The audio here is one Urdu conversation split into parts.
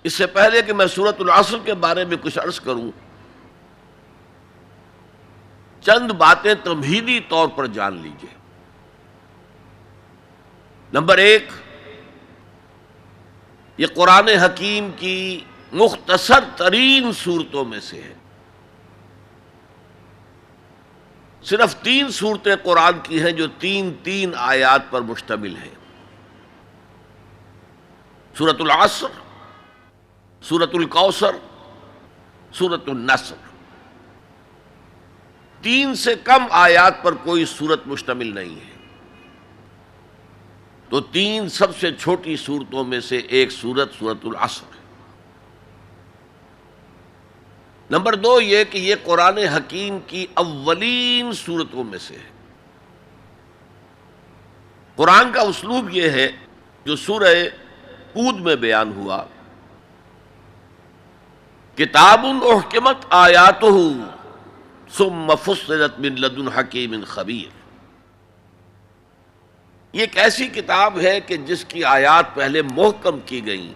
اس سے پہلے کہ میں سورۃ العصر کے بارے میں کچھ عرض کروں، چند باتیں تمہیدی طور پر جان لیجیے۔ نمبر ایک، یہ قرآن حکیم کی مختصر ترین صورتوں میں سے ہے۔ صرف 3 صورتیں قرآن کی ہیں جو 3 آیات پر مشتمل ہیں، سورۃ العصر، سورۃ الکوثر، سورۃ النصر۔ 3 سے کم آیات پر کوئی سورت مشتمل نہیں ہے، تو 3 سب سے چھوٹی صورتوں میں سے ایک سورت سورۃ العصر ہے۔ نمبر 2 یہ کہ یہ قرآن حکیم کی اولین صورتوں میں سے ہے۔ قرآن کا اسلوب یہ ہے جو سورہ ہود میں بیان ہوا، کتاب احکمت آیاتہ ثم فصلت من لدن حکیم خبیر۔ یہ ایک ایسی کتاب ہے کہ جس کی آیات پہلے محکم کی گئیں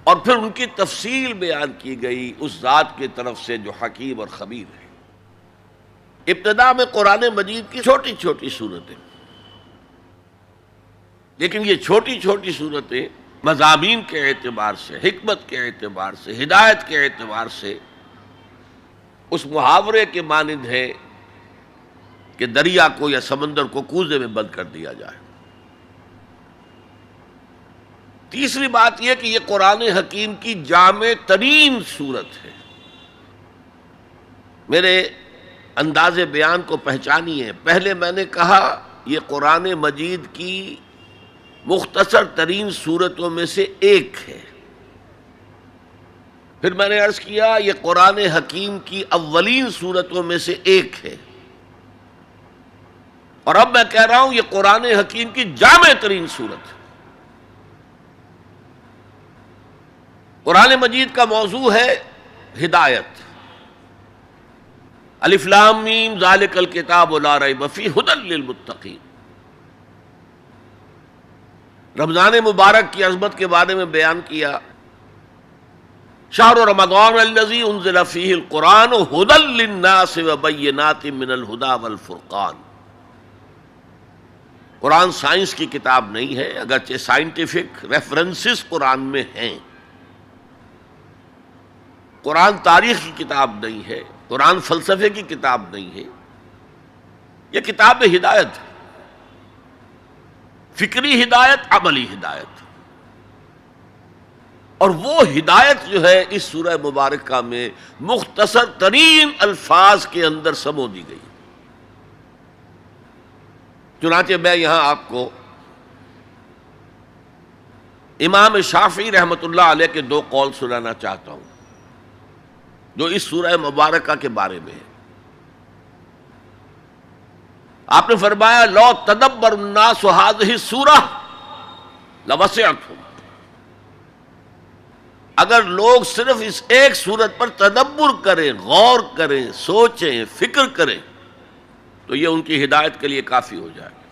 اور پھر ان کی تفصیل بیان کی گئی اس ذات کی طرف سے جو حکیم اور خبیر ہے۔ ابتدا میں قرآن مجید کی چھوٹی چھوٹی صورتیں، لیکن یہ چھوٹی چھوٹی صورتیں مضامین کے اعتبار سے، حکمت کے اعتبار سے، ہدایت کے اعتبار سے اس محاورے کے مانند ہے کہ دریا کو یا سمندر کو کوزے میں بند کر دیا جائے۔ تیسری بات یہ کہ یہ قرآن حکیم کی جامع ترین صورت ہے۔ میرے انداز بیان کو پہچانیے، پہلے میں نے کہا یہ قرآن مجید کی مختصر ترین صورتوں میں سے ایک ہے، پھر میں نے عرض کیا یہ قرآن حکیم کی اولین صورتوں میں سے ایک ہے، اور اب میں کہہ رہا ہوں یہ قرآن حکیم کی جامع ترین صورت ہے۔ قرآن مجید کا موضوع ہے ہدایت۔ الف لام میم ذالک الکتاب لا ریب فیہ ھدی للمتقین۔ رمضان مبارک کی عظمت کے بارے میں بیان کیا، شہر رمضان الذی انزل فیہ القرآن ھدی للناس وبینات من الھدی والفرقان۔ قرآن سائنس کی کتاب نہیں ہے، اگرچہ سائنٹیفک ریفرنسز قرآن میں ہیں۔ قرآن تاریخ کی کتاب نہیں ہے، قرآن فلسفے کی کتاب نہیں ہے، یہ کتاب ہدایت ہے، فکری ہدایت، عملی ہدایت۔ اور وہ ہدایت جو ہے اس سورہ مبارکہ میں مختصر ترین الفاظ کے اندر سمو دی گئی۔ چنانچہ میں یہاں آپ کو امام شافعی رحمۃ اللہ علیہ کے 2 قول سنانا چاہتا ہوں جو اس سورہ مبارکہ کے بارے میں ہے۔ آپ نے فرمایا لو تدبر الناس هذه السورہ لوسعتهم، اگر لوگ صرف اس ایک سورت پر تدبر کریں، غور کریں، سوچیں، فکر کریں تو یہ ان کی ہدایت کے لیے کافی ہو جائے گا۔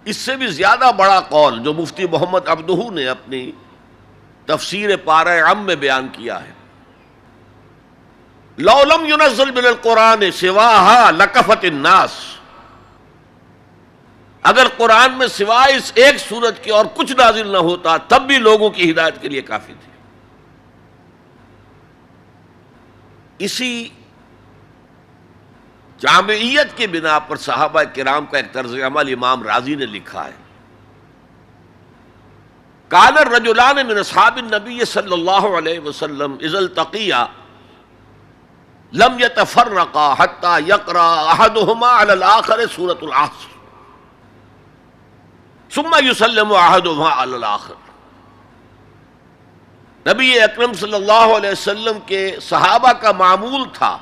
اس سے بھی زیادہ بڑا قول جو مفتی محمد عبدہ نے اپنی تفسیر پارہ عم میں بیان کیا ہے، لو لم ينزل من القرآن سواها لکفت الناس، اگر قرآن میں سوائے اس ایک سورت کے اور کچھ نازل نہ ہوتا تب بھی لوگوں کی ہدایت کے لیے کافی تھی۔ اسی جامعیت کی بنا پر صحابہ کرام کا ایک طرز عمل امام رازی نے لکھا ہے، کان الرجلان من اصحاب النبی صلی اللہ علیہ وسلم اذا التقیا لم يتفرقا حتى يقرأ احدهما على الاخر سورة العصر ثم يسلم احدهما على الاخر۔ نبی اکرم صلی اللہ علیہ وسلم کے صحابہ کا معمول تھا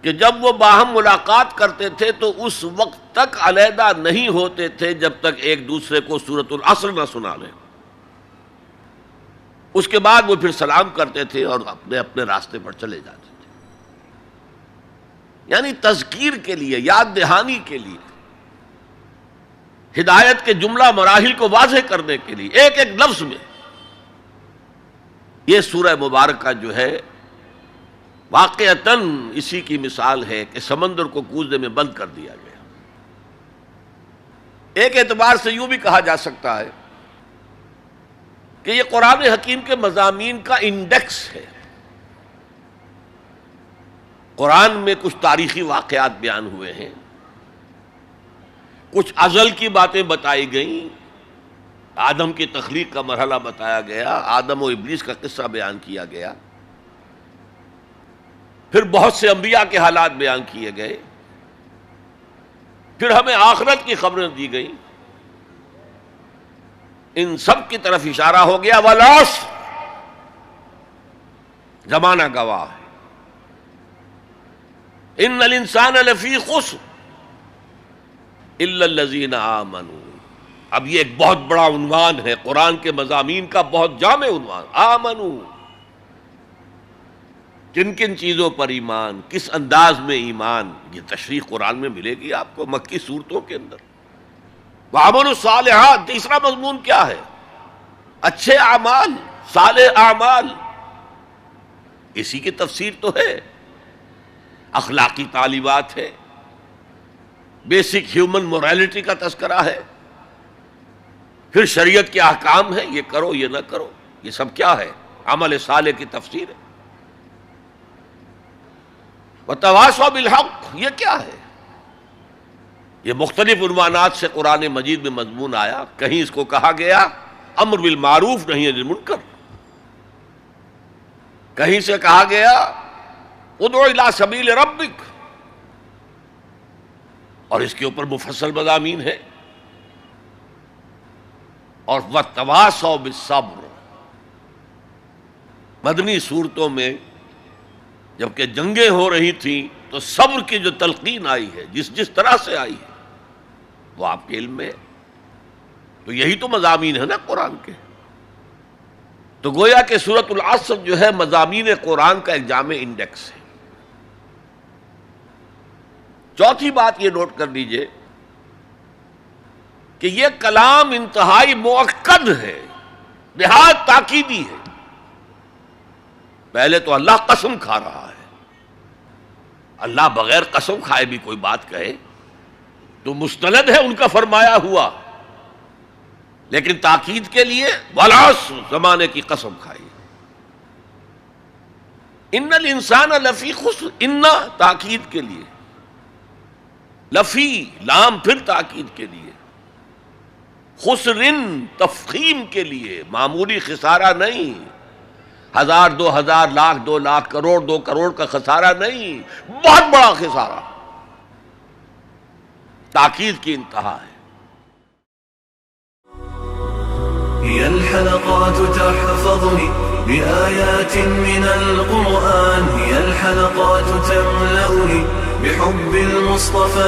کہ جب وہ باہم ملاقات کرتے تھے تو اس وقت تک علیحدہ نہیں ہوتے تھے جب تک ایک دوسرے کو سورۃ العصر نہ سنا لیں، اس کے بعد وہ پھر سلام کرتے تھے اور اپنے اپنے راستے پر چلے جاتے تھے۔ یعنی تذکیر کے لیے، یاد دہانی کے لیے، ہدایت کے جملہ مراحل کو واضح کرنے کے لیے ایک ایک لفظ میں یہ سورہ مبارکہ جو ہے واقعتاً اسی کی مثال ہے کہ سمندر کو کوزے میں بند کر دیا گیا۔ ایک اعتبار سے یوں بھی کہا جا سکتا ہے کہ یہ قرآن حکیم کے مضامین کا انڈیکس ہے۔ قرآن میں کچھ تاریخی واقعات بیان ہوئے ہیں، کچھ ازل کی باتیں بتائی گئیں، آدم کی تخلیق کا مرحلہ بتایا گیا، آدم و ابلیس کا قصہ بیان کیا گیا، پھر بہت سے انبیاء کے حالات بیان کیے گئے، پھر ہمیں آخرت کی خبریں دی گئیں۔ ان سب کی طرف اشارہ ہو گیا والعصر، زمانہ گواہ ہے، ان الانسان لفی خسر الا الذین آمنوا۔ اب یہ ایک بہت بڑا عنوان ہے، قرآن کے مضامین کا بہت جامع عنوان، آمنو، کن کن چیزوں پر ایمان، کس انداز میں ایمان، یہ تشریح قرآن میں ملے گی آپ کو مکی صورتوں کے اندر۔ وعملوا الصالحات، تیسرا مضمون کیا ہے؟ اچھے اعمال، صالح اعمال، اسی کی تفسیر تو ہے، اخلاقی تعلیمات ہے، بیسک ہیومن موریلٹی کا تذکرہ ہے، پھر شریعت کے احکام ہیں، یہ کرو یہ نہ کرو، یہ سب کیا ہے؟ عمل صالح کی تفسیر ہے۔ وتواصوا بالحق، یہ کیا ہے؟ یہ مختلف عنوانات سے قرآن مجید میں مضمون آیا۔ کہیں اس کو کہا گیا امر بالمعروف نہی عن المنکر، کہیں سے کہا گیا ادعو الی سبیل ربک، اور اس کے اوپر مفصل مضامین ہے۔ اور وتواصوا بالصبر، مدنی صورتوں میں جبکہ جنگیں ہو رہی تھیں تو صبر کی جو تلقین آئی ہے، جس طرح سے آئی ہے وہ آپ کے علم میں ہے۔ تو یہی تو مضامین ہے نا قرآن کے۔ تو گویا کہ سورۃ العصر جو ہے مضامین قرآن کا ایک جامع انڈیکس ہے۔ چوتھی بات یہ نوٹ کر لیجئے کہ یہ کلام انتہائی مؤکد ہے، نہایت تاکیدی ہے۔ پہلے تو اللہ قسم کھا رہا ہے، اللہ بغیر قسم کھائے بھی کوئی بات کہے تو مستند ہے ان کا فرمایا ہوا، لیکن تاکید کے لیے والعصر، زمانے کی قسم کھائی۔ ان الانسان لفی خسر، ان تاکید کے لیے، لفی لام پھر تاکید کے لیے، خسرن تفخیم کے لیے، معمولی خسارہ نہیں، 1000 2000 لاکھ 2 لاکھ کروڑ 2 کروڑ کا خسارہ نہیں، بہت بڑا خسارہ، تاکید کی انتہا ہے۔ هي الحلقات تحفظني بآيات من القرآن، هي الحلقات تملأني بحب المصطفى